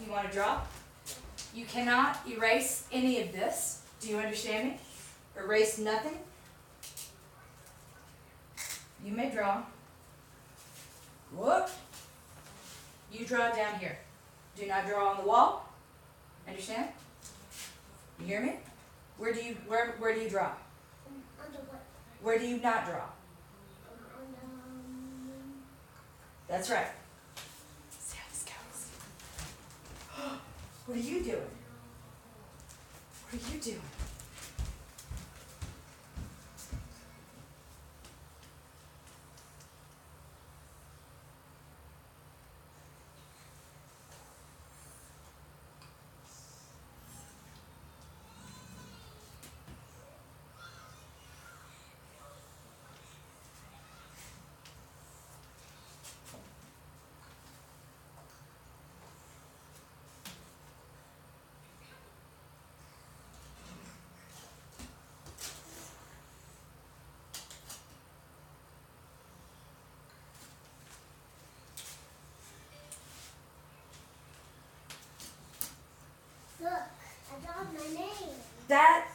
you want to draw. You cannot erase any of this. Do you understand me? Erase nothing. You may draw. Whoop. You draw down here. Do not draw on the wall. Understand? You hear me? Where do you draw? Where do you not draw? That's right. See how this goes. What are you doing? What are you doing? Look, I got my name. That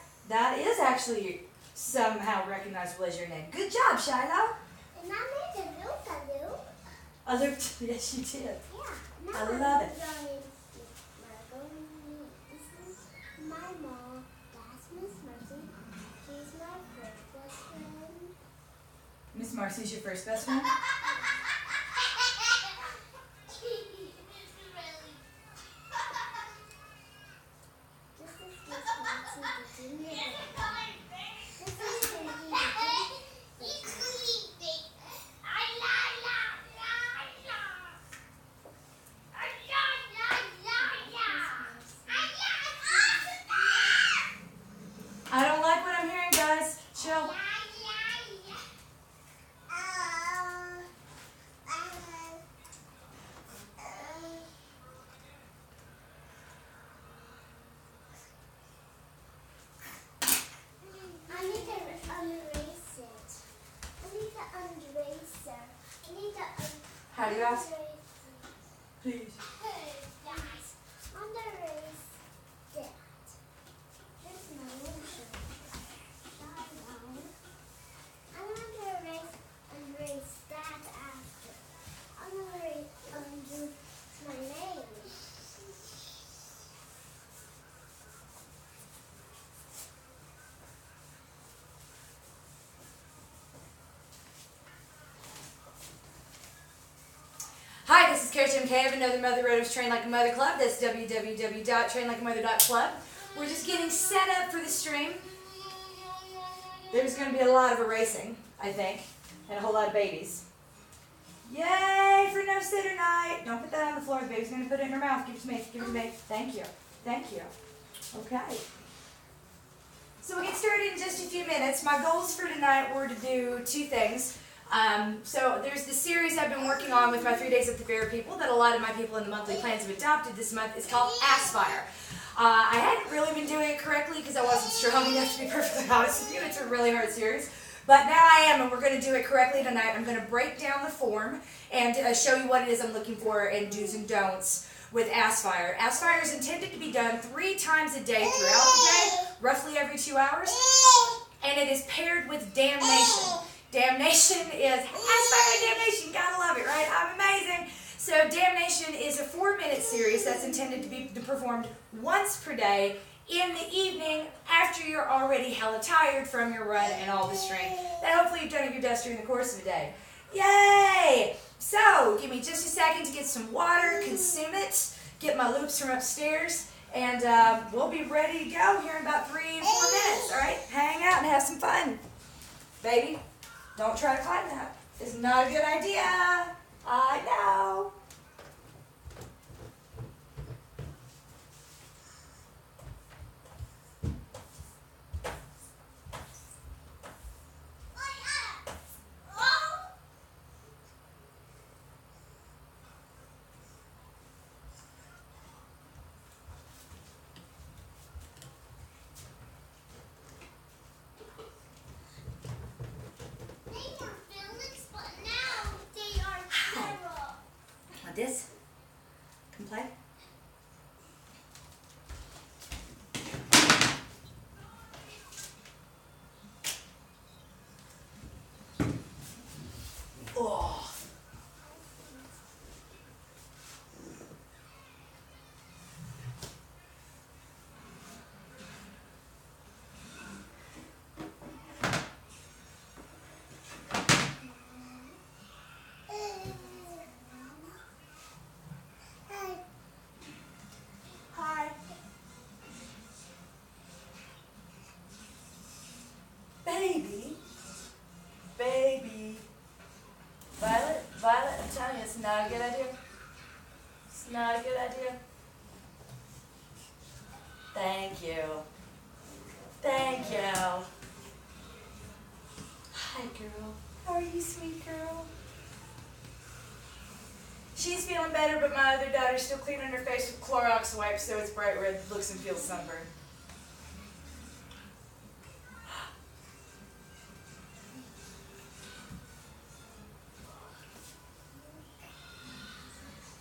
is actually somehow recognizable as your name. Good job, Shiloh. And I made a loop. Yes, you did. Yeah. I love it. This is my mom. That's Miss Mercy. She's my first best friend. Miss Marcy's your first best friend? I don't like what I'm hearing, guys. Chill. How do you ask? Please. Hi, this is Carrie Jim K. I have another Mother Rotos Train Like a Mother Club. That's www.trainlikeamother.club. We're just getting set up for the stream. There's going to be a lot of erasing, I think, and a whole lot of babies. Yay for no sitter night. Don't put that on the floor. The baby's going to put it in her mouth. Give it to me. Give it to me. Thank you. Thank you. Okay. So we'll get started in just a few minutes. My goals for tonight were to do two things. So there's this series I've been working on with my 3 days at the fair people that a lot of my people in the monthly plans have adopted this month. It's called ASSFIRE. I hadn't really been doing it correctly because I wasn't strong enough to be perfectly honest with you. It's a really hard series. But now I am, and we're going to do it correctly tonight. I'm going to break down the form and show you what it is I'm looking for and do's and don'ts with ASSFIRE. ASSFIRE is intended to be done 3 times a day throughout the day, roughly every 2 hours, and it is paired with Damnation. Damnation is ASSFIRE Damnation. Gotta love it, right? I'm amazing. So Damnation is a 4-minute series that's intended to be performed once per day in the evening after you're already hella tired from your run and all the strength that hopefully you've done at your desk during the course of the day. Yay! So give me just a second to get some water, consume it, get my loops from upstairs, and we'll be ready to go here in about 3 or 4 minutes, all right? Hang out and have some fun. Baby, don't try to climb that. It's not a good idea. I know. It's not a good idea. It's not a good idea. Thank you. Thank you. Hi, girl. How are you, sweet girl? She's feeling better, but my other daughter's still cleaning her face with Clorox wipes, so it's bright red, looks and feels sunburned.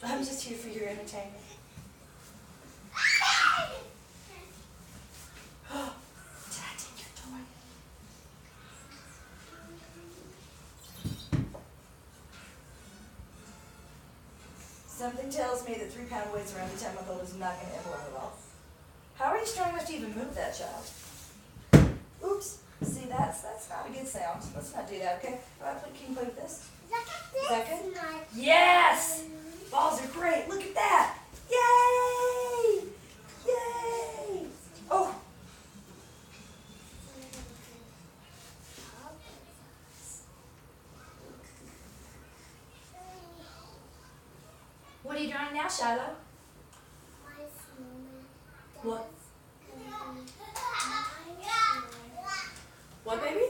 I'm just here for your entertainment. Did I take your toy? Something tells me that 3-pound weights around the 10-month-old is not going to end well. How are you strong enough to even move that child? Oops. See, that's not a good sound. Let's not do that, okay? Can you play with this? Is that good? Yes! Balls are great. Look at that. Yay! Yay! Oh! What are you drawing now, Shiloh? What? What, baby?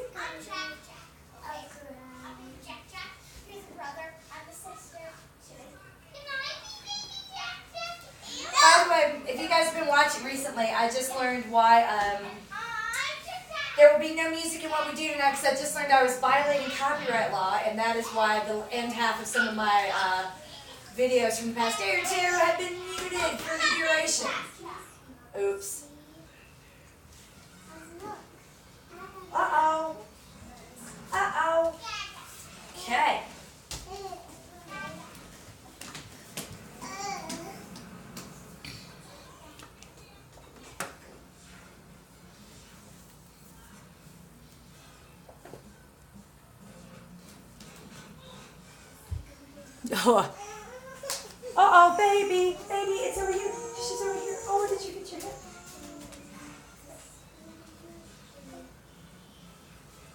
By the way, if you guys have been watching recently, I just learned why there will be no music in what we do tonight because I just learned I was violating copyright law, and that is why the end half of some of my videos from the past day or two have been muted for the duration. Oops. Uh-oh. Uh-oh. Okay. Oh. Uh-oh, baby. Baby, it's over here. She's over here. Oh, did you get your head?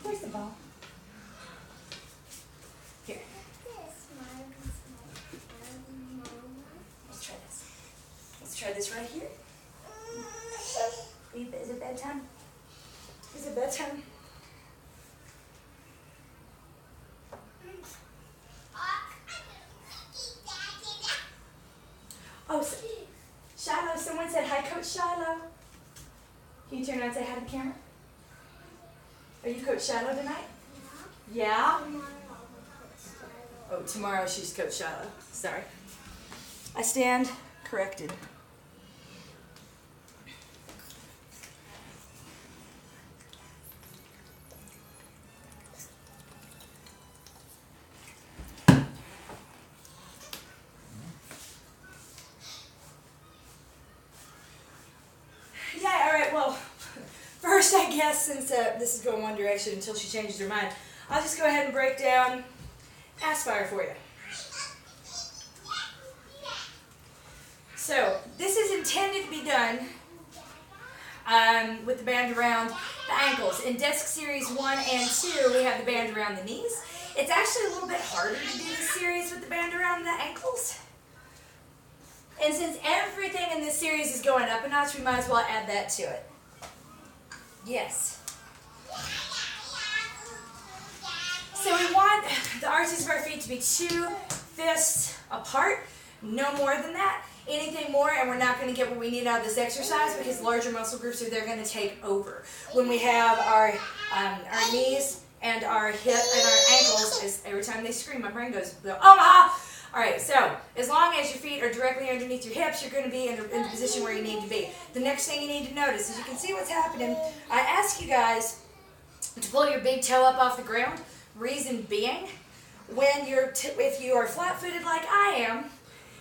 Where's the ball? Here. Let's try this. Let's try this right here. Is it bedtime? Is it bedtime? Oh, so, Shiloh, someone said, hi, Coach Shiloh. Can you turn around and say hi to the camera? Are you Coach Shiloh tonight? Yeah? Oh, tomorrow she's Coach Shiloh. Sorry. I stand corrected. Yeah, all right, well, first I guess since this is going one direction until she changes her mind, I'll just go ahead and break down ASSFIRE for you. So, this is intended to be done with the band around the ankles. In Desk Series 1 and 2, we have the band around the knees. It's actually a little bit harder to do this series with the band around the ankles. And since everything in this series is going up a notch, we might as well add that to it. Yes. So we want the arches of our feet to be 2 fists apart, no more than that. Anything more, and we're not going to get what we need out of this exercise because larger muscle groups are going to take over. When we have our knees and our hip and our ankles, every time they scream, my brain goes, Omaha! All right, so as long as your feet are directly underneath your hips, you're going to be in the position where you need to be. The next thing you need to notice is you can see what's happening. I ask you guys to pull your big toe up off the ground. Reason being, if you are flat-footed like I am,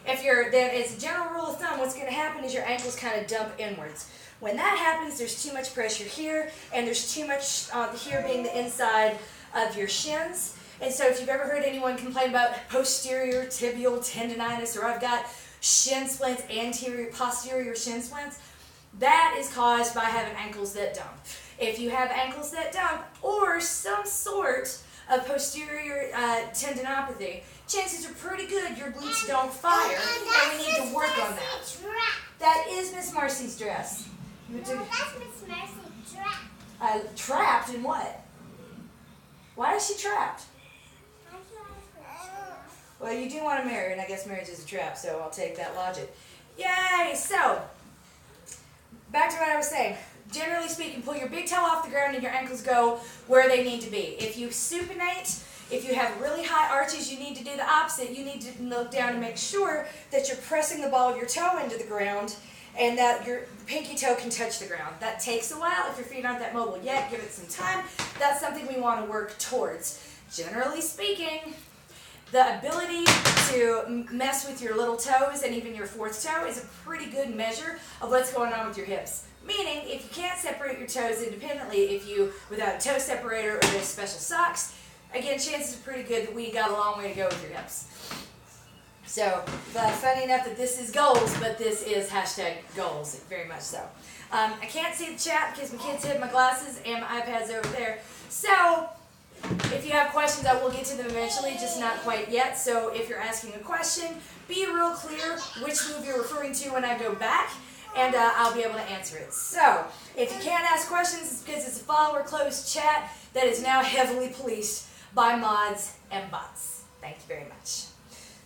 then as a general rule of thumb, what's going to happen is your ankles kind of dump inwards. When that happens, there's too much pressure here, and there's too much here being the inside of your shins. And so if you've ever heard anyone complain about posterior tibial tendonitis, or I've got shin splints, posterior shin splints, that is caused by having ankles that dump. If you have ankles that dump, or some sort of posterior tendinopathy, chances are pretty good your glutes don't fire, and we need to work on that. That is Miss Marcy's dress. No, that's Miss Marcy's dress. Trapped in what? Why is she trapped? Well, you do want to marry, and I guess marriage is a trap, so I'll take that logic. Yay! So, back to what I was saying. Generally speaking, pull your big toe off the ground and your ankles go where they need to be. If you supinate, if you have really high arches, you need to do the opposite. You need to look down and make sure that you're pressing the ball of your toe into the ground and that your pinky toe can touch the ground. That takes a while. If your feet aren't that mobile yet, give it some time. That's something we want to work towards. Generally speaking, the ability to mess with your little toes and even your fourth toe is a pretty good measure of what's going on with your hips. Meaning, if you can't separate your toes independently, without a toe separator or those special socks, again, chances are pretty good that we got a long way to go with your hips. So, funny enough that this is goals, but this is #goals, very much so. I can't see the chat because my kids hid my glasses and my iPad's over there. So, if you have questions, I will get to them eventually, just not quite yet. So if you're asking a question, be real clear which move you're referring to when I go back, and I'll be able to answer it. So if you can't ask questions, it's because it's a follower closed chat that is now heavily policed by mods and bots. Thank you very much.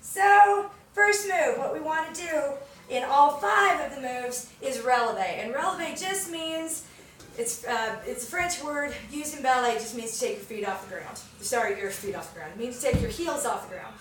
So first move, what we want to do in all 5 of the moves is releve. And releve just means, it's a French word used in ballet, just means to take your feet off the ground. Sorry, your feet off the ground. It means to take your heels off the ground.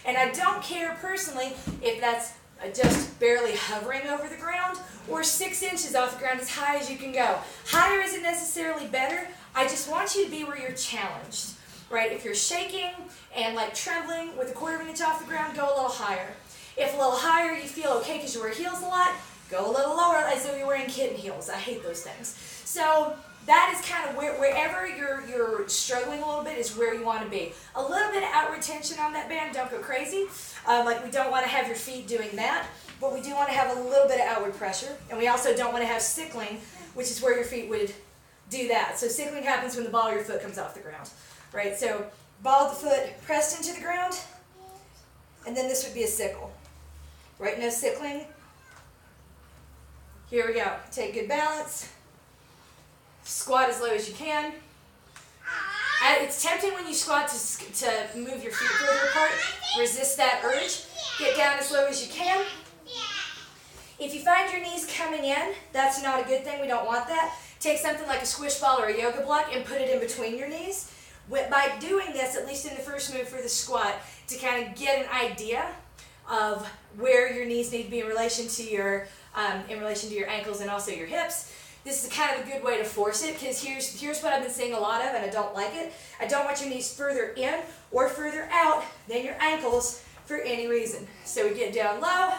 And I don't care personally if that's just barely hovering over the ground or 6 inches off the ground, as high as you can go. Higher isn't necessarily better. I just want you to be where you're challenged, right? If you're shaking and like trembling with a 1/4 inch off the ground, go a little higher. If a little higher you feel okay because you wear heels a lot, go a little lower as though you're wearing kitten heels. I hate those things. So that is kind of wherever you're struggling a little bit is where you want to be. A little bit of outward tension on that band, don't go crazy. Like we don't want to have your feet doing that, but we do want to have a little bit of outward pressure. And we also don't want to have sickling, which is where your feet would do that. So sickling happens when the ball of your foot comes off the ground, right? So ball of the foot pressed into the ground, and then this would be a sickle, right? No sickling. Here we go. Take good balance. Squat as low as you can. It's tempting when you squat to move your feet further apart. Resist that urge. Get down as low as you can. If you find your knees coming in, that's not a good thing. We don't want that. Take something like a squish ball or a yoga block and put it in between your knees. By doing this, at least in the first move for the squat, to kind of get an idea of where your knees need to be in relation to your ankles and also your hips. This is kind of a good way to force it, because here's what I've been seeing a lot of, and I don't like it. I don't want your knees further in or further out than your ankles for any reason. So we get down low,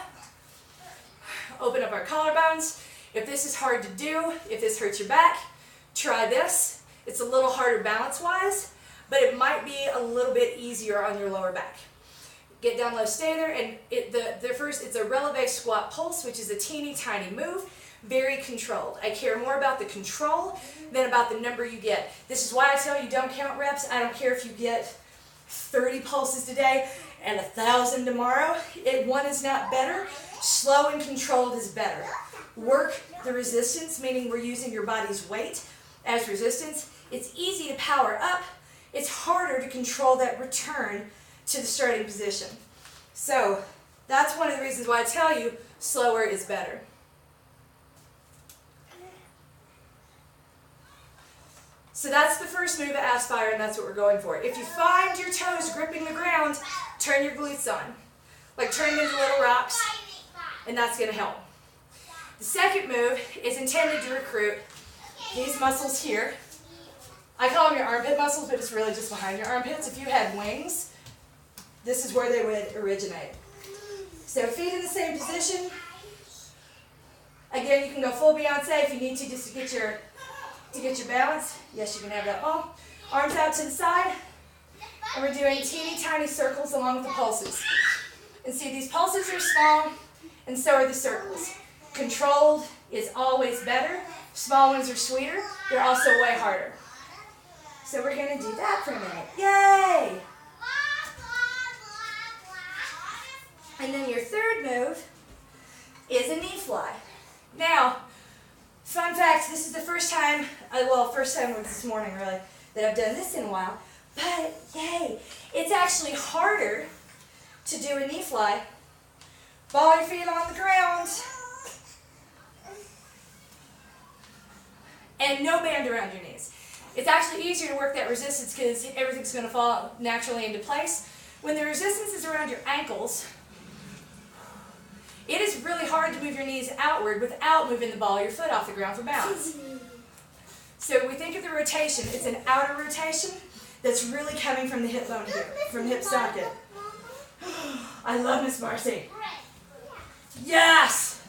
open up our collarbones. If this is hard to do, if this hurts your back, try this. It's a little harder balance-wise, but it might be a little bit easier on your lower back. Get down low, stay there, and it's a releve squat pulse, which is a teeny tiny move. Very controlled. I care more about the control than about the number you get. This is why I tell you don't count reps. I don't care if you get 30 pulses today and 1,000 tomorrow. One is not better. Slow and controlled is better. Work the resistance, meaning we're using your body's weight as resistance. It's easy to power up. It's harder to control that return to the starting position. So that's one of the reasons why I tell you slower is better. So that's the first move at ASSFIRE, and that's what we're going for. If you find your toes gripping the ground, turn your glutes on. Like turn them into little rocks, and that's going to help. The second move is intended to recruit these muscles here. I call them your armpit muscles, but it's really just behind your armpits. If you had wings, this is where they would originate. So feet in the same position. Again, you can go full Beyonce if you need to, just to get your balance. Yes, you can have that ball. Arms out to the side. And we're doing teeny tiny circles along with the pulses. And see, these pulses are small, and so are the circles. Controlled is always better. Small ones are sweeter. They're also way harder. So we're going to do that for a minute. Yay! And then your third move is a knee fly. Now, fun fact, this is the first time, first time was this morning really, that I've done this in a while. But, yay, it's actually harder to do a knee fly. Ball your feet on the ground. And no band around your knees. It's actually easier to work that resistance because everything's going to fall naturally into place. When the resistance is around your ankles, it is really hard to move your knees outward without moving the ball of your foot off the ground for balance. So when we think of the rotation, it's an outer rotation that's really coming from the hip bone here, from hip socket. I love Miss Marcy. Yes!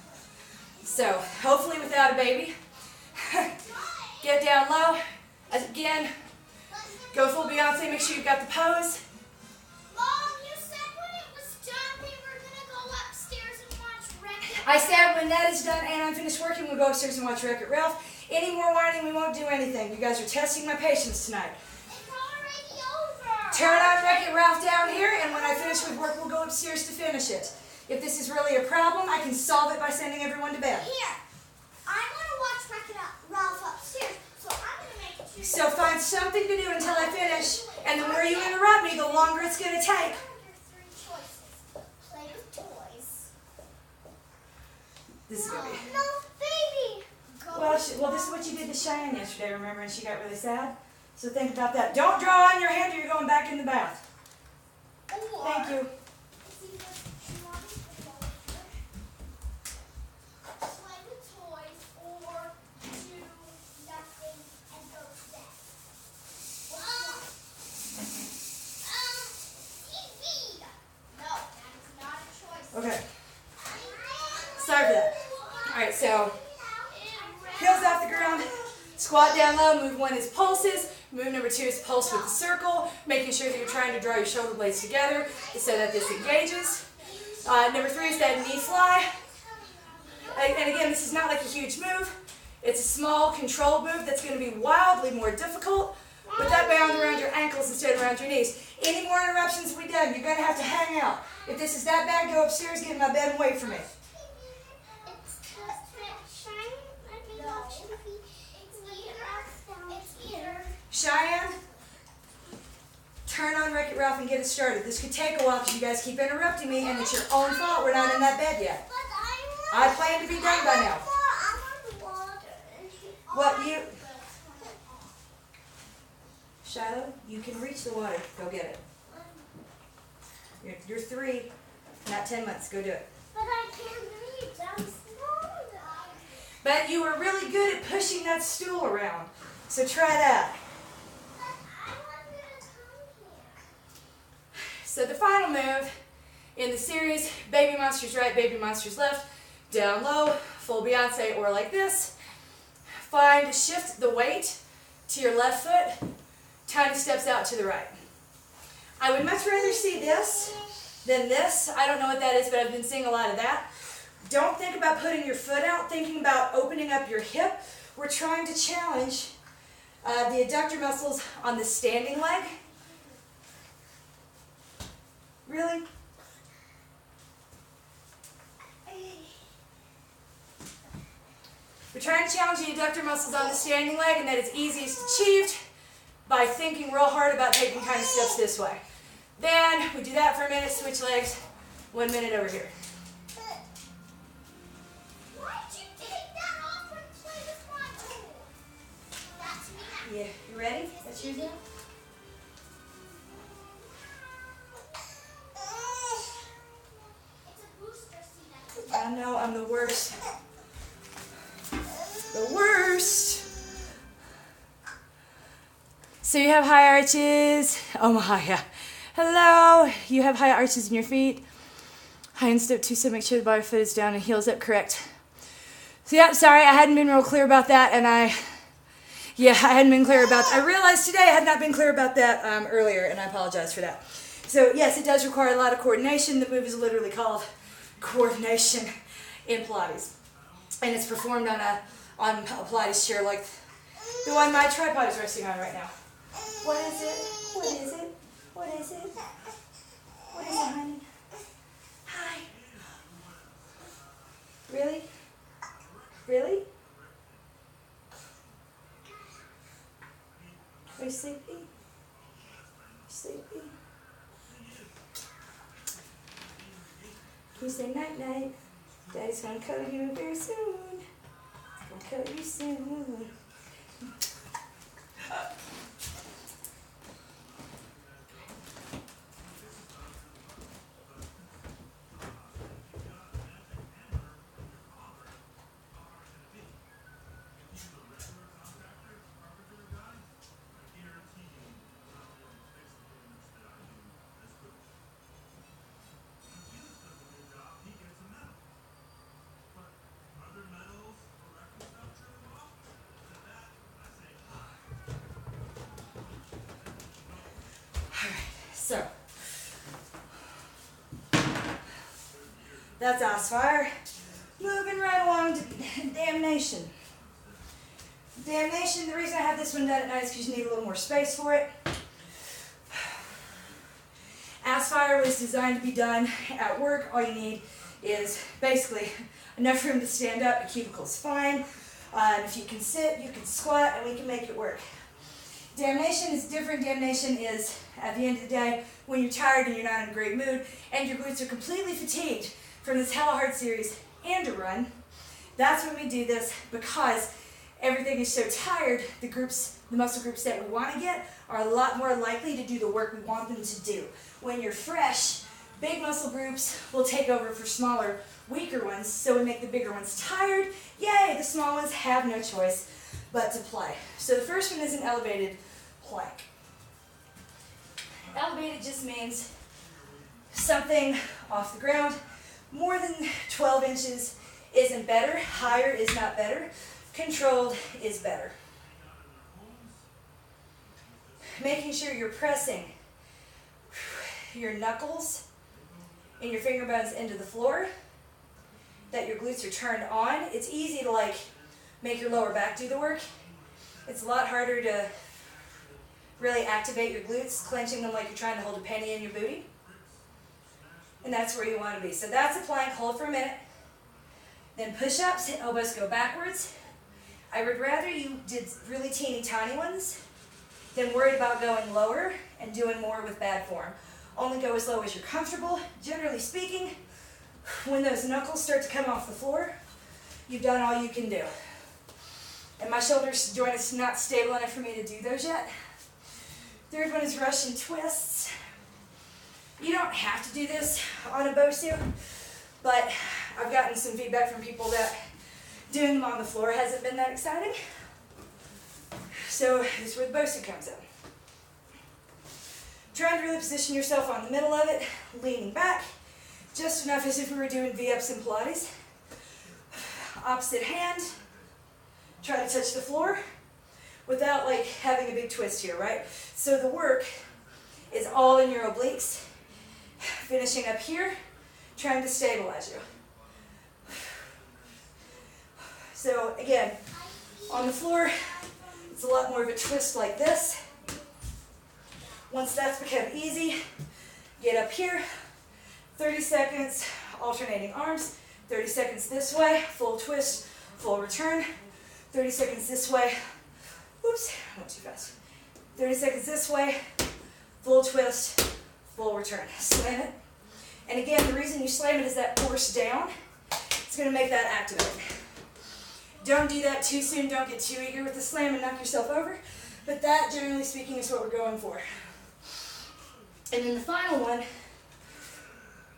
So, hopefully without a baby. Get down low. Again, go full Beyonce. Make sure you've got the pose. Mom, you said when it was done we were going to go upstairs and watch Wreck-It. I said when that is done and I'm finished working, we'll go upstairs and watch Wreck-It Ralph. Any more whining, we won't do anything. You guys are testing my patience tonight. It's already over. Turn on Wreck-It Ralph down here, and when I finish with work, we'll go upstairs to finish it. If this is really a problem, I can solve it by sending everyone to bed. Here, I'm going to watch Wreck-It Ralph upstairs, so I'm going to make it. So find something to do until I finish, and the more you interrupt me, the longer it's going to take. Your three choices. Play with toys. This is going to be... No, baby. Well, this is what you did to Cheyenne yesterday, remember, and she got really sad? So think about that. Don't draw on your hand or you're going back in the bath. Thank you. Play with toys or do nothing and go to bed. TV. No, that is not a choice. Okay. Sorry for that. All right, so heels off the ground, squat down low. Move one is pulses. Move number two is pulse with the circle, making sure that you're trying to draw your shoulder blades together so that this engages. Number three is that knee fly. And again, this is not like a huge move. It's a small, controlled move that's going to be wildly more difficult, but that bound around your ankles instead of around your knees. Any more interruptions we done, you're going to have to hang out. If this is that bad, go upstairs, get in my bed, and wait for me. Cheyenne, turn on Wreck-It Ralph and get it started. This could take a while because you guys keep interrupting me, and it's your own fault we're not in that bed yet. I plan to be done by now. What you... Shiloh, you can reach the water. Go get it. You're 3, not 10 months. Go do it. But I can't reach. I'm small. But you were really good at pushing that stool around. So try that. So the final move in the series, baby monsters right, baby monsters left, down low, full Beyonce, or like this. Shift the weight to your left foot, tiny steps out to the right. I would much rather see this than this. I don't know what that is, but I've been seeing a lot of that. Don't think about putting your foot out, thinking about opening up your hip. We're trying to challenge the adductor muscles on the standing leg. Really? We're trying to challenge the adductor muscles on the standing leg, and that is easiest achieved by thinking real hard about taking kind of steps this way. Then we do that for a minute, switch legs, 1 minute over here. Why'd you take that off and play with my tool? That's me. Yeah, you ready? That's yours now? It's a booster seat. I know, I'm the worst. The worst. So you have high arches. Oh my, yeah. Hello. You have high arches in your feet. High in step 2, so make sure the bottom foot is down and heels up, correct. So yeah, sorry, I hadn't been real clear about that, and I hadn't been clear about that. I realized today I had not been clear about that earlier, and I apologize for that. So yes, it does require a lot of coordination. The move is literally called coordination in Pilates. And it's performed on a Pilates chair like the one my tripod is resting on right now. What is it? What is it? What is it? What is it, honey? Hi. Really? Really? Are you sleepy? Sleepy? Can you say night night? Daddy's gonna cuddle you very soon. Gonna cuddle you soon. So, that's ASSFIRE. Moving right along to Damnation. Damnation, the reason I have this one done at night is because you need a little more space for it. ASSFIRE was designed to be done at work. All you need is basically enough room to stand up. A cubicle's fine. If you can sit, you can squat, and we can make it work. Damnation is different. Damnation is, at the end of the day, when you're tired and you're not in a great mood, and your glutes are completely fatigued from this hella hard series and a run. That's when we do this, because everything is so tired, the muscle groups that we want to get are a lot more likely to do the work we want them to do. When you're fresh, big muscle groups will take over for smaller, weaker ones, so we make the bigger ones tired. Yay, the small ones have no choice but to play. So the first one is an elevated plank. Elevated just means something off the ground. More than 12 inches isn't better. Higher is not better. Controlled is better. Making sure you're pressing your knuckles and your finger bones into the floor, that your glutes are turned on. It's easy to make your lower back do the work. It's a lot harder to really activate your glutes, clenching them like you're trying to hold a penny in your booty. And that's where you want to be. So that's a plank. Hold for a minute. Then push-ups, elbows go backwards. I would rather you did really teeny tiny ones than worried about going lower and doing more with bad form. Only go as low as you're comfortable. Generally speaking, when those knuckles start to come off the floor, you've done all you can do. And my shoulder joint is not stable enough for me to do those yet. Third one is Russian twists. You don't have to do this on a BOSU, but I've gotten some feedback from people that doing them on the floor hasn't been that exciting. So this is where the BOSU comes in. Trying to really position yourself on the middle of it, leaning back, just enough as if we were doing V-ups in Pilates. Opposite hand, try to touch the floor without having a big twist here, right? So the work is all in your obliques. Finishing up here, trying to stabilize you. So again, on the floor, it's a lot more of a twist like this. Once that's become easy, get up here, 30 seconds, alternating arms, 30 seconds this way, full twist, full return, 30 seconds this way, oops, I went too fast, 30 seconds this way, full twist, full return, slam it. And again, the reason you slam it is that force down, it's going to make that activate. Don't do that too soon, don't get too eager with the slam and knock yourself over, but that, generally speaking, is what we're going for. And then the final one,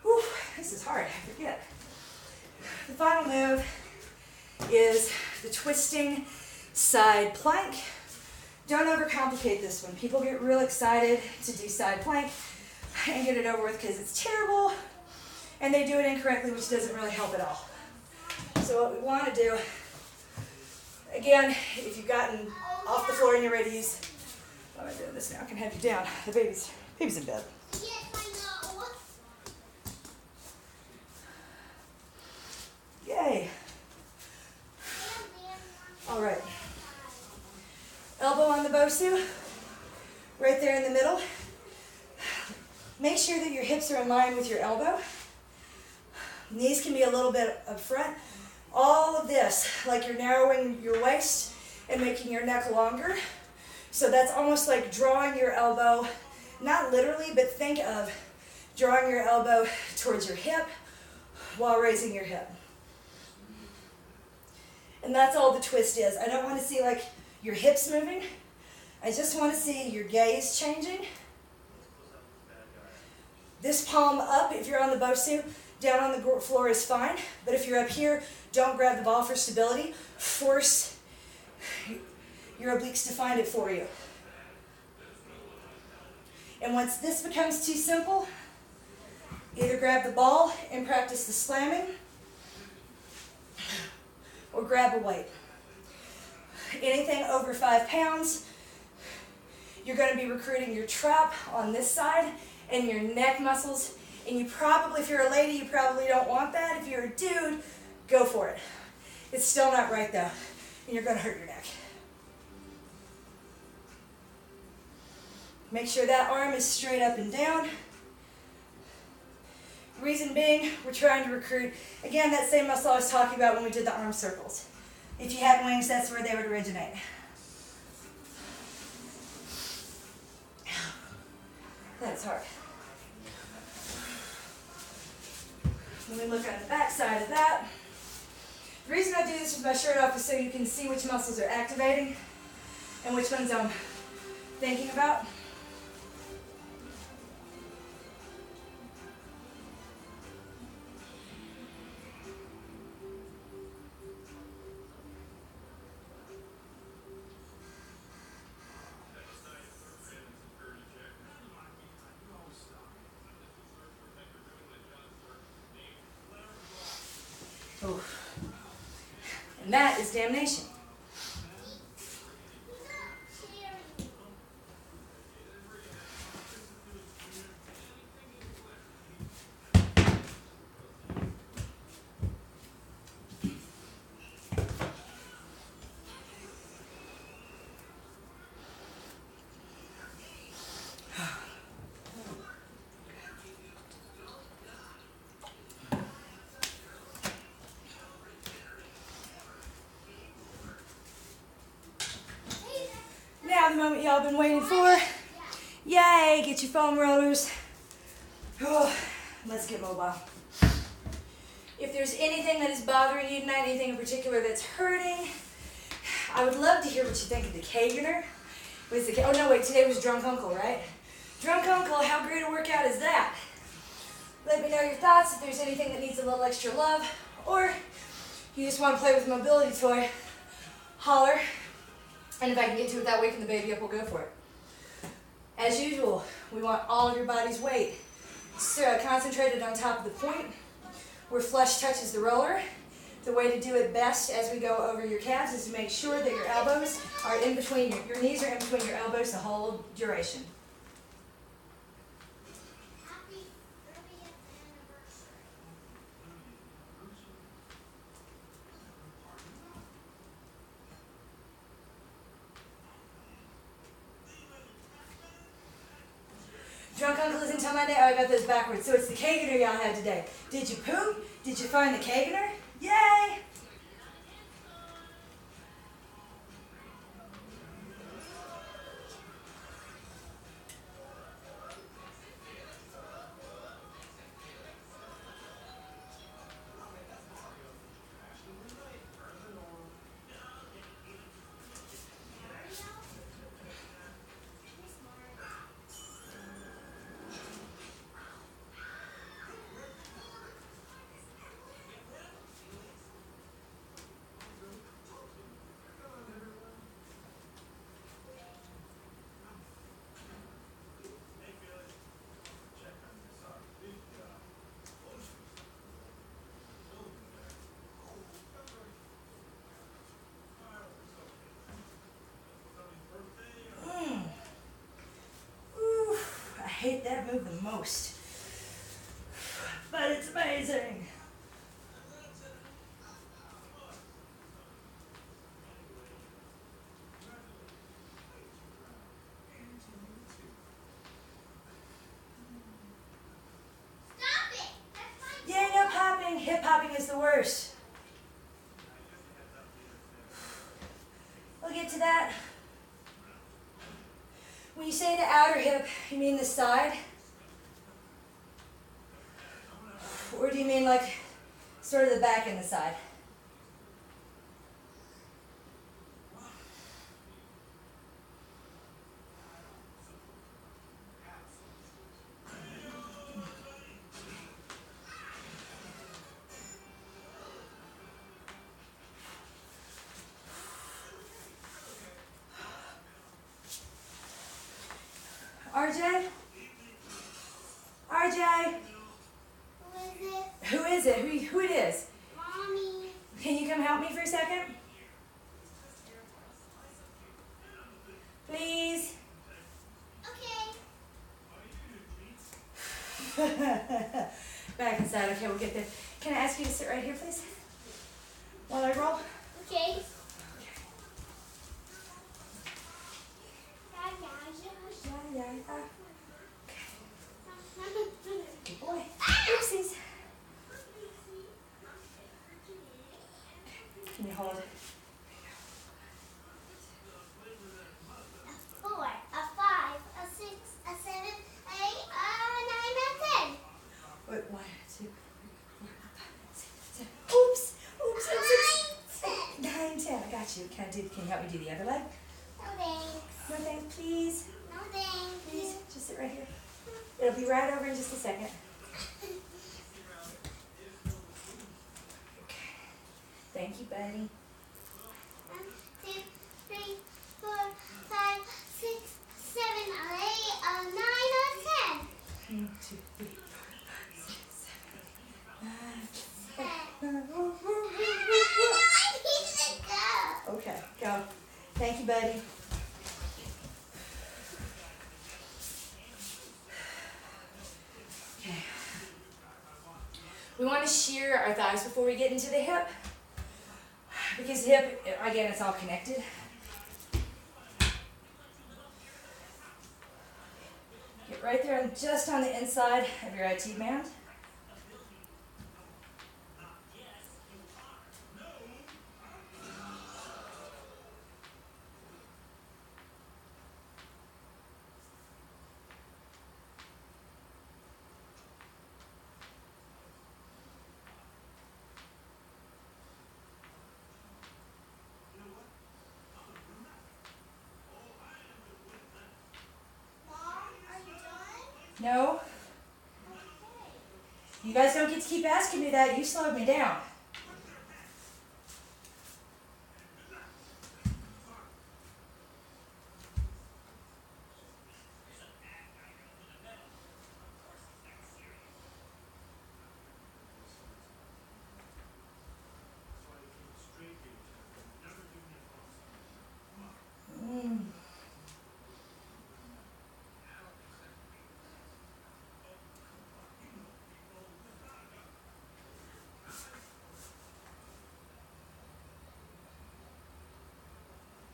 whew, this is hard, I forget. The final move is the twisting side plank. Don't overcomplicate this one. People get real excited to do side plank and get it over with because it's terrible, and they do it incorrectly, which doesn't really help at all. So what we want to do, again, if you've gotten off the floor and you're ready to use, I'm doing this now, I can have you down. The baby's in bed. Yes, I know. Yay. All right. Elbow on the BOSU. right there in the middle. Make sure that your hips are in line with your elbow. Knees can be a little bit up front. All of this, like you're narrowing your waist and making your neck longer. So that's almost like drawing your elbow, not literally, but think of drawing your elbow towards your hip while raising your hip. And that's all the twist is. I don't want to see like your hips moving. I just want to see your gaze changing. This palm up if you're on the Bosu, down on the floor is fine. But if you're up here, don't grab the ball for stability. Force your obliques to find it for you. And once this becomes too simple, either grab the ball and practice the slamming, or grab a weight. Anything over 5 pounds, you're going to be recruiting your trap on this side and your neck muscles. And you probably, if you're a lady, you probably don't want that. If you're a dude, go for it. It's still not right though, and you're going to hurt your neck. Make sure that arm is straight up and down. Reason being, we're trying to recruit, again, that same muscle I was talking about when we did the arm circles. If you had wings, that's where they would originate. That's hard. When we look at the back side of that, the reason I do this with my shirt off is so you can see which muscles are activating and which ones I'm thinking about. Oof. And that is damnation. Now the moment y'all been waiting for. Yay, get your foam rollers. Oh, let's get mobile. If there's anything that is bothering you tonight, anything in particular that's hurting, I would love to hear what you think of the Kagener. Oh no, wait, today was Drunk Uncle, right? Drunk Uncle, how great a workout is that? Let me know your thoughts if there's anything that needs a little extra love, or you just want to play with a mobility toy, holler. And if I can get to it that waking the baby up, we'll go for it. As usual, we want all of your body's weight concentrated on top of the point where flesh touches the roller. The way to do it best as we go over your calves is to make sure that your elbows are in between, your knees are in between your elbows the whole duration. Drunk Uncle is until Monday. Oh, I got those backwards. So it's the Kagener y'all had today. Did you poop? Did you find the Kagener? Yay! I hate that move the most, but it's amazing. is the worst. We'll get to that. When you say the outer hip, you mean the side? Or do you mean like sort of the back and the side? RJ? RJ? Who is it? Who it is? Mommy. Can you come help me for a second? Please? Okay. Back inside. Okay, we'll get there. Can I ask you to sit right here, please? While I roll? Okay. Yeah. Good boy. Oopsies. Can you hold? A 4, a 5, a 6, a 7, 8, a 9, a 10. Wait, 1, 2, 3, 4, 5, 6, 7. Oops. 9, 10. I got you. Can you help me do the other leg? No thanks. No thanks, please. No thanks. Please, just sit right here. It'll be right over in just a second. Okay. Thank you, buddy. 1, 2, 3, 4, 5, 6, 7, 8, 9, 10. 1, 2, 3, 4, 5, 6, 7, 8, 9, 10. I need to go. Okay, go. Thank you, buddy. Okay. We want to shear our thighs before we get into the hip. Because the hip, again, it's all connected. Get right there, just on the inside of your IT band. Mom, are you done? No? You guys don't get to keep asking me that. You slowed me down.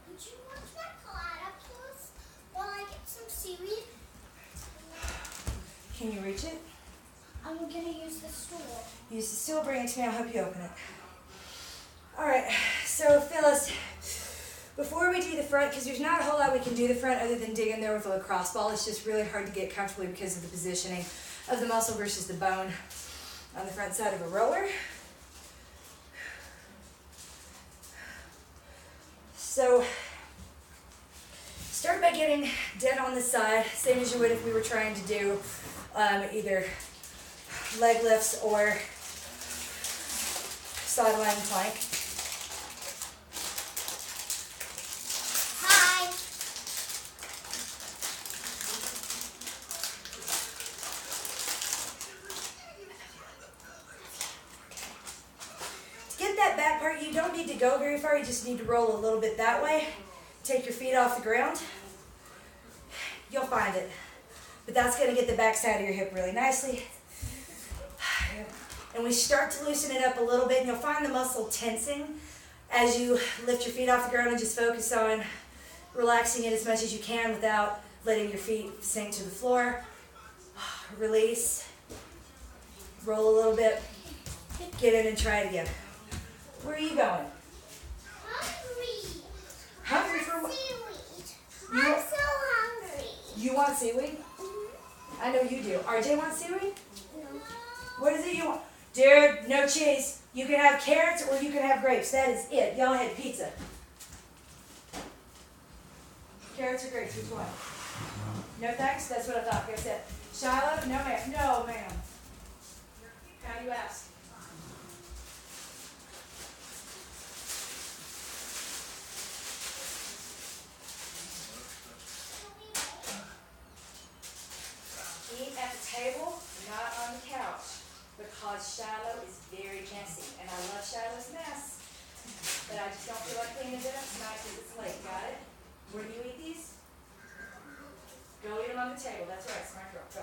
Would you watch my platypus while I get some seaweed? Can you reach it? I'm gonna use the stool. Use the stool, bring it to me, I'll help you open it. Alright, so Phyllis, before we do the front, because there's not a whole lot we can do the front other than dig in there with a lacrosse ball. It's just really hard to get comfortably because of the positioning of the muscle versus the bone on the front side of a rower. So, start by getting dead on the side, same as you would if we were trying to do either leg lifts or sideline plank. Hi. To get that back part, you don't need to go very far, you just need to roll a little bit that way. Take your feet off the ground. You'll find it. But that's going to get the back side of your hip really nicely. And we start to loosen it up a little bit, and you'll find the muscle tensing as you lift your feet off the ground and just focus on relaxing it as much as you can without letting your feet sink to the floor. Release. Roll a little bit. Get in and try it again. Where are you going? Hungry. Hungry for what? Seaweed. I'm so hungry. You want seaweed? Mm-hmm. I know you do. RJ wants seaweed? No. What is it you want? Dude, no cheese. You can have carrots or you can have grapes. That is it. Y'all had pizza. Carrots or grapes, which one? No thanks? That's what I thought. That's it. Shiloh? No ma'am. No ma'am. How do you ask? Eat at the table, not on the couch, because Shiloh is very messy, and I love Shiloh's mess, but I just don't feel like cleaning it up tonight because it's late. Got it? Where do you eat these? Go eat them on the table. That's right, smart girl. Go.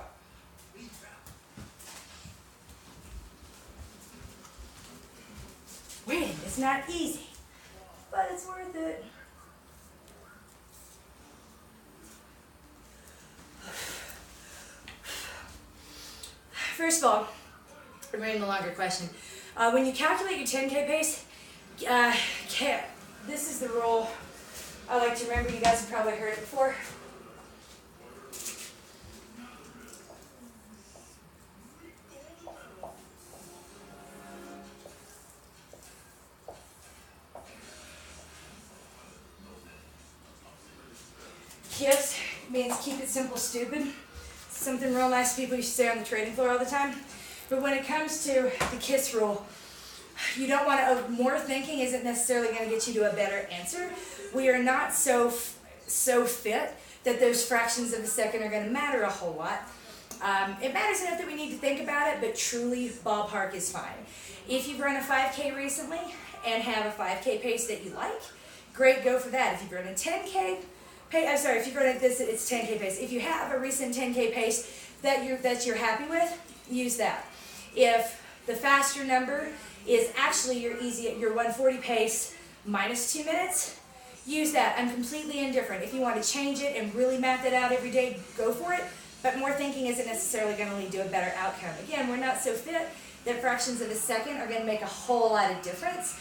Waiting is not easy, but it's worth it. First of all, I'm reading the longer question. When you calculate your 10K pace, this is the rule I like to remember. You guys have probably heard it before. KISS means keep it simple, stupid. Something real nice people used to say on the trading floor all the time. But when it comes to the KISS rule, you don't want to, more thinking isn't necessarily going to get you to a better answer. We are not so fit that those fractions of a second are going to matter a whole lot. It matters enough that we need to think about it, but truly ballpark is fine. If you've run a 5K recently and have a 5K pace that you like, great, go for that. If you've run a 10K, if you've run a, it's 10K pace. If you have a recent 10K pace that you're happy with, use that. If the faster number is actually your 140 pace minus 2 minutes, use that. I'm completely indifferent. If you want to change it and really map that out every day, go for it. But more thinking isn't necessarily going to lead to a better outcome. Again, we're not so fit that fractions of a second are going to make a whole lot of difference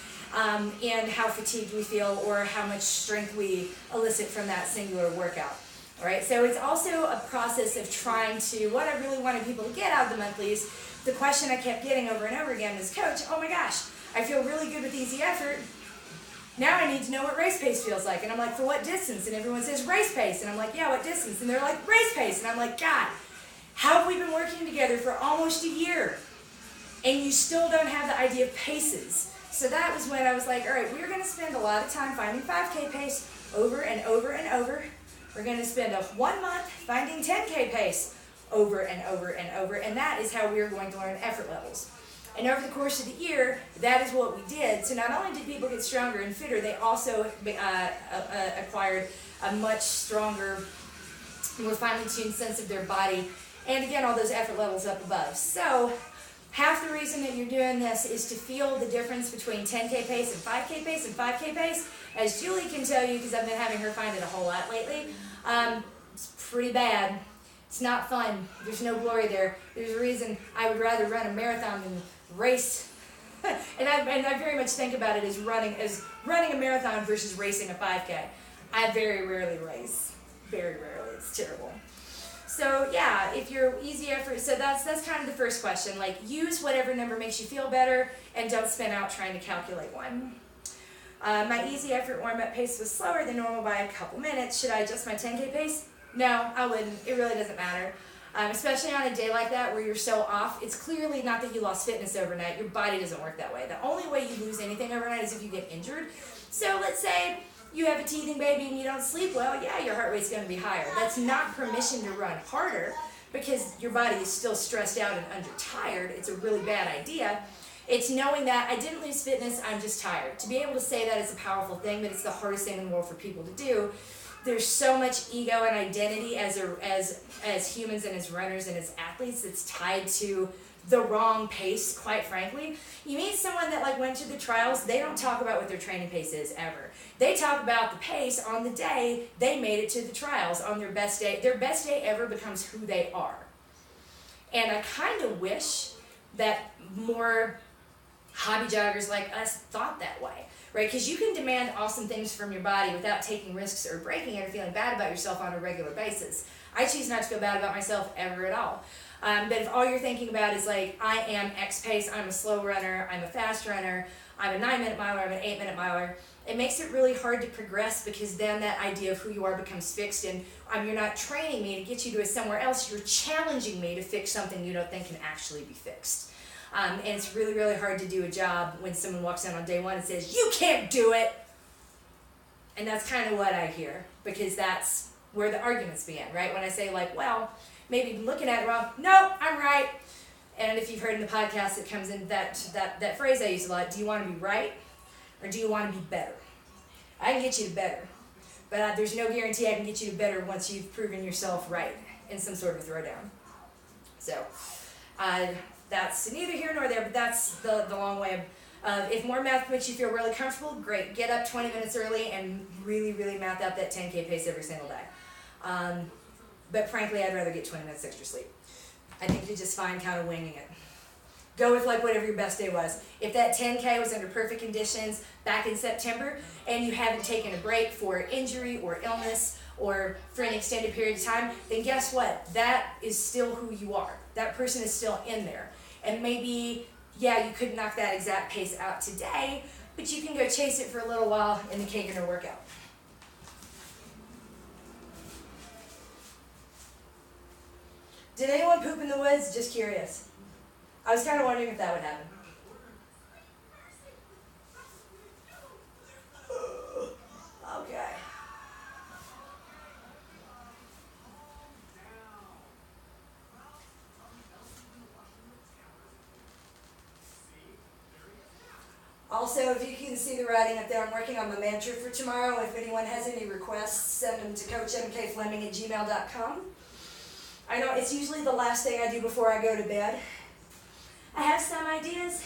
in how fatigued we feel or how much strength we elicit from that singular workout. All right, so it's also a process of trying to, what I really wanted people to get out of the monthlies, the question I kept getting over and over again is, Coach, oh my gosh, I feel really good with easy effort. Now I need to know what race pace feels like. And I'm like, for what distance? And everyone says race pace. And I'm like, yeah, what distance? And they're like, race pace. And I'm like, God, how have we been working together for almost a year? And you still don't have the idea of paces. So that was when I was like, all right, we're going to spend a lot of time finding 5K pace over and over and over. We're going to spend 1 month finding 10K pace over and over and over. And that is how we're going to learn effort levels. And over the course of the year, that is what we did. So not only did people get stronger and fitter, they also acquired a much stronger, more finely tuned sense of their body. And again, all those effort levels up above. So half the reason that you're doing this is to feel the difference between 10K pace and 5K pace and 5K pace. As Julie can tell you, because I've been having her find it a whole lot lately, it's pretty bad. It's not fun. There's no glory there. There's a reason I would rather run a marathon than race. and I very much think about it as running a marathon versus racing a 5K. I very rarely race. Very rarely. It's terrible. So yeah, if you're easy effort, so that's kind of the first question. Like, use whatever number makes you feel better and don't spin out trying to calculate one. My easy effort warm-up pace was slower than normal by a couple minutes. Should I adjust my 10K pace? No, I wouldn't. It really doesn't matter. Especially on a day like that where you're so off. It's clearly not that you lost fitness overnight. Your body doesn't work that way. The only way you lose anything overnight is if you get injured. So let's say you have a teething baby and you don't sleep well. Yeah, your heart rate's going to be higher. That's not permission to run harder because your body is still stressed out and undertired. It's a really bad idea. It's knowing that I didn't lose fitness, I'm just tired. To be able to say that is a powerful thing, but it's the hardest thing in the world for people to do. There's so much ego and identity as humans and as runners and as athletes that's tied to the wrong pace, quite frankly. You meet someone that went to the trials, they don't talk about what their training pace is ever. They talk about the pace on the day they made it to the trials, on their best day. Their best day ever becomes who they are. And I kind of wish that more hobby joggers like us thought that way, right? Because you can demand awesome things from your body without taking risks or breaking it or feeling bad about yourself on a regular basis. I choose not to feel bad about myself ever at all. But if all you're thinking about is like, I am X pace, I'm a slow runner, I'm a fast runner, I'm a 9-minute miler, I'm an 8-minute miler, it makes it really hard to progress, because then that idea of who you are becomes fixed, and you're not training me to get you to somewhere else, you're challenging me to fix something you don't think can actually be fixed. And it's really, really hard to do a job when someone walks in on day one and says, you can't do it! And that's kind of what I hear, because that's where the arguments begin, right? When I say like, well, maybe looking at it wrong, no, I'm right. And if you've heard in the podcast, it comes in that phrase I use a lot, do you want to be right, or do you want to be better? I can get you to better, but there's no guarantee I can get you to better once you've proven yourself right in some sort of throwdown. So that's neither here nor there, but that's the long way of, if more math makes you feel really comfortable, great. Get up 20 minutes early and really, really math out that 10K pace every single day. But frankly, I'd rather get 20 minutes extra sleep. I think you're just fine kind of winging it. Go with like whatever your best day was. If that 10K was under perfect conditions back in September and you haven't taken a break for injury or illness or for an extended period of time, then guess what? That is still who you are. That person is still in there. And maybe, yeah, you couldn't knock that exact pace out today, but you can go chase it for a little while in the cake or workout. Did anyone poop in the woods? Just curious. I was kind of wondering if that would happen. Okay. Also, if you can see the writing up there, I'm working on my mantra for tomorrow. If anyone has any requests, send them to coachmkfleming@gmail.com. I know it's usually the last thing I do before I go to bed. I have some ideas,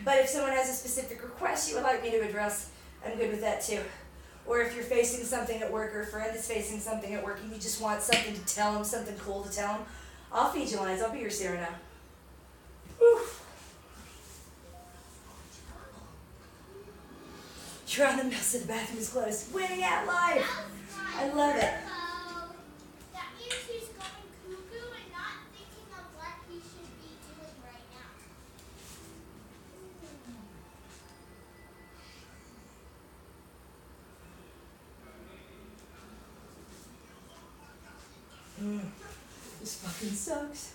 but if someone has a specific request you would like me to address, I'm good with that too. Or if you're facing something at work, or a friend is facing something at work and you just want something to tell them, something cool to tell them, I'll feed you lines. I'll be your Sarah now. Whew. You're on the mess of the bathroom is closed. Winning at life. I love it. That means he's going cuckoo and not thinking of what he should be doing right now. This fucking sucks.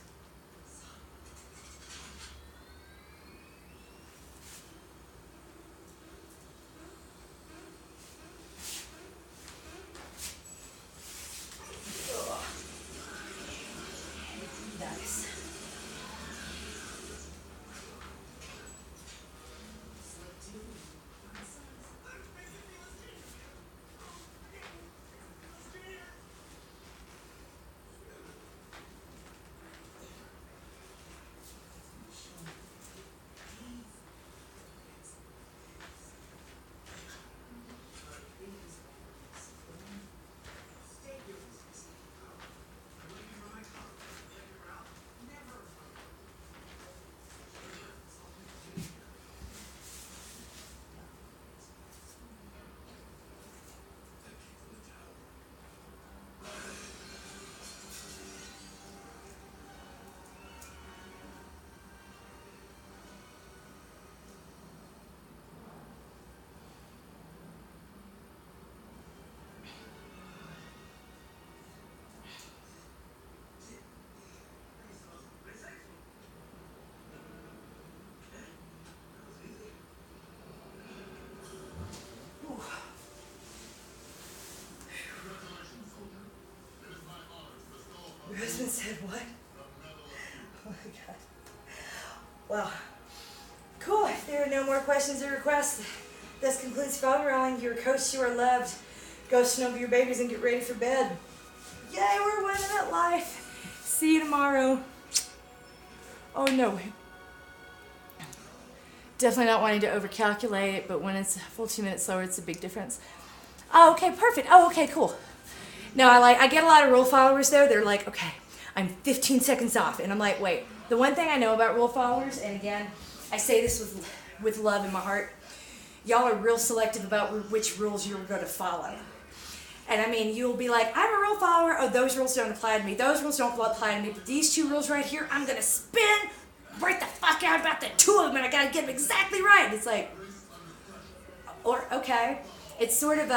Nice. Your husband said what? Oh my God. Well, cool. If there are no more questions or requests, this concludes phone rolling. Your coach, you are loved. Go snuggle your babies and get ready for bed. Yay, we're winning at life. See you tomorrow. Oh no. Definitely not wanting to overcalculate, but when it's a full 2 minutes slower, it's a big difference. Oh, okay, perfect. Oh, okay, cool. No, I get a lot of rule followers though. They're like, okay, I'm 15 seconds off. And I'm like, wait, the one thing I know about rule followers, and again, I say this with love in my heart. Y'all are real selective about which rules you're going to follow. And I mean, you'll be like, I'm a rule follower. Oh, those rules don't apply to me. Those rules don't apply to me. But these 2 rules right here, I'm going to spin right the fuck out about the 2 of them, and I got to get them exactly right. It's like, or, okay. It's sort of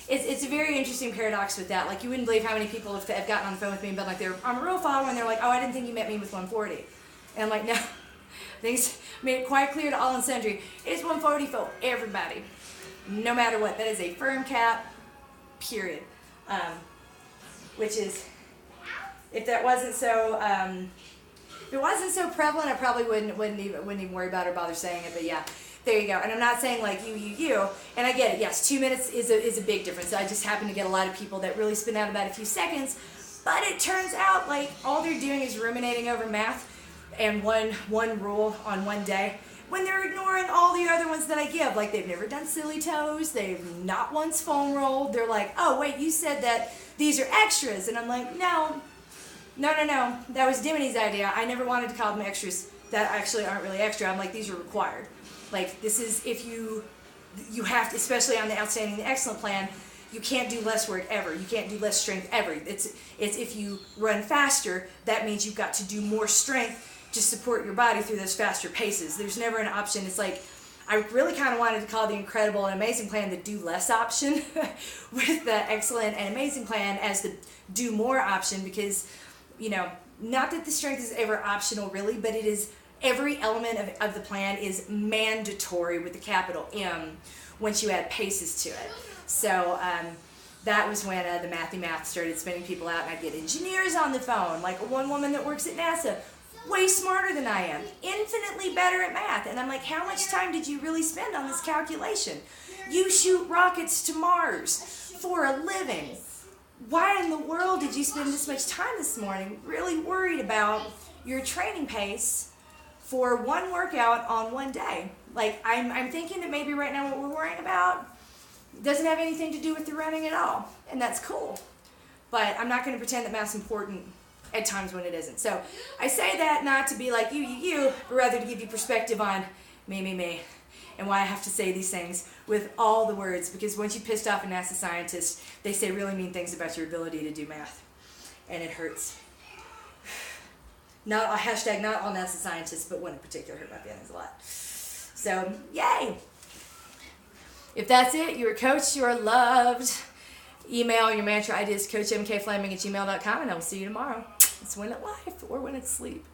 it's a very interesting paradox with that. Like, you wouldn't believe how many people have gotten on the phone with me and been like, I'm a rule follower, and they're like, oh, I didn't think you met me with 140. And I'm like, no. Things made it quite clear to all and sundry. It's 140 for everybody, no matter what. That is a firm cap, period. Which is, if that wasn't so, if it wasn't so prevalent, I probably wouldn't even worry about it or bother saying it. But yeah, there you go. And I'm not saying like you. And I get it. Yes, 2 minutes is a big difference. I just happen to get a lot of people that really spin out about a few seconds. But it turns out like all they're doing is ruminating over math and one rule on one day, when they're ignoring all the other ones that I give. Like, they've never done silly toes, they've not once foam rolled. They're like, oh wait, you said that these are extras. And I'm like, no, that was Dimity's idea. I never wanted to call them extras that actually aren't really extra. I'm like, these are required. Like, this is, if you have to, especially on the Outstanding and the Excellent plan, you can't do less work ever. You can't do less strength ever. It's if you run faster, that means you've got to do more strength to support your body through those faster paces. There's never an option. It's like, I really kind of wanted to call the Incredible and Amazing plan the do less option with the Excellent and Amazing plan as the do more option, because, you know, not that the strength is ever optional really, but it is, every element of the plan is mandatory with the capital M once you add paces to it. So that was when the Mathy Math started spinning people out, and I'd get engineers on the phone, like one woman that works at NASA, way smarter than I am, infinitely better at math. And I'm like, how much time did you really spend on this calculation? You shoot rockets to Mars for a living. Why in the world did you spend this much time this morning really worried about your training pace for one workout on one day? Like, I'm thinking that maybe right now what we're worrying about doesn't have anything to do with the running at all. And that's cool. But I'm not going to pretend that math's important at times when it isn't. So I say that not to be like you, but rather to give you perspective on me, and why I have to say these things with all the words, because once you pissed off a NASA scientist, they say really mean things about your ability to do math, and it hurts. Not all NASA scientists, but one in particular hurt my feelings a lot. So, yay! If that's it, you're coached, you're loved. Email your mantra ideas, coachmkflaming@gmail.com, and I will see you tomorrow. It's win at life or win at sleep.